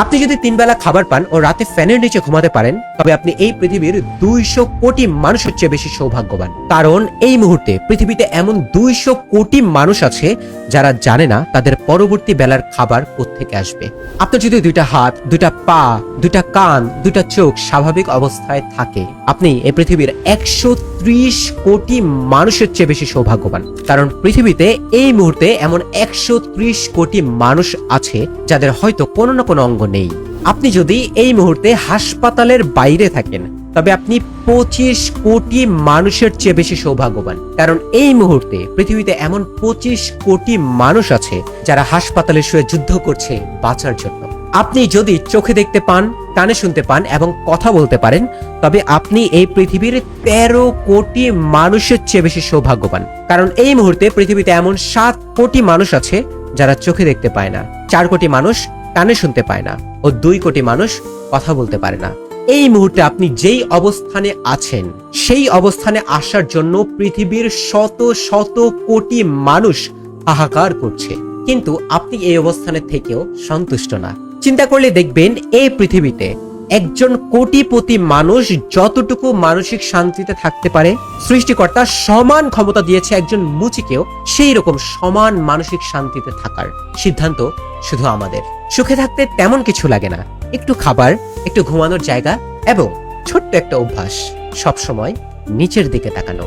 আপনি যদি 3 বেলা খাবার পান ও রাতে ফ্যানের নিচে ঘুমাতে পারেন, তবে আপনি এই পৃথিবীর 200 কোটি মানুষের চেয়ে বেশি সৌভাগ্যবান। কারণ এই মুহূর্তে পৃথিবীতে এমন 200 কোটি মানুষ আছে যারা জানে না তাদের পরবর্তী বেলার খাবার কোত্থেকে আসবে। আপনার যদি 2টা হাত, 2টা পা, 2টা কান, 2টা চোখ স্বাভাবিক অবস্থায় থাকে, আপনি এই পৃথিবীর 130 কোটি মানুষের চেয়ে বেশি সৌভাগ্যবান। কারণ পৃথিবীতে এই মুহূর্তে এমন 130 কোটি মানুষ আছে যাদের হয়তো কোনো না কোনো অঙ্গ নেই। আপনি যদি এই মুহূর্তে হাসপাতালের বাইরে থাকেন, তবে আপনি 25 কোটি মানুষের চেয়ে বেশি সৌভাগ্যবান। কারণ এই মুহূর্তে পৃথিবীতে এমন 25 কোটি মানুষ আছে যারা হাসপাতালে শুয়ে যুদ্ধ করছে বাঁচার জন্য। আপনি যদি চোখে দেখতে পান, কানে শুনতে পান এবং কথা বলতে পারেন, তবে আপনি এই পৃথিবীর 13 কোটি মানুষের চেয়ে বেশি সৌভাগ্যবান। কারণ এই মুহূর্তে পৃথিবীতে এমন 7 কোটি মানুষ আছে যারা চোখে দেখতে পায় না, 4 কোটি মানুষ কানে শুনতে পায় না ও 2 কোটি মানুষ কথা বলতে পারে না। এই মুহূর্তে আপনি যেই অবস্থানে আছেন, সেই অবস্থানে আসার জন্য পৃথিবীর শত শত কোটি মানুষ হাহাকার করছে, কিন্তু আপনি এই অবস্থানে থেকেও সন্তুষ্ট না। চিন্তা করলে দেখবেন এই পৃথিবীতে একজন কোটিপতি মানুষ যতটুকু মানসিক শান্তিতে থাকতে পারে, সৃষ্টিকর্তা সমান ক্ষমতা দিয়েছে একজন মুচিকেও সেই রকম সমান মানসিক শান্তিতে থাকার। সিদ্ধান্ত শুধু আমাদের। সুখে থাকতে তেমন কিছু লাগে না, একটু খাবার, একটু ঘুমানোর জায়গা এবং ছোট্ট একটা অভ্যাস, সবসময় নিচের দিকে তাকানো।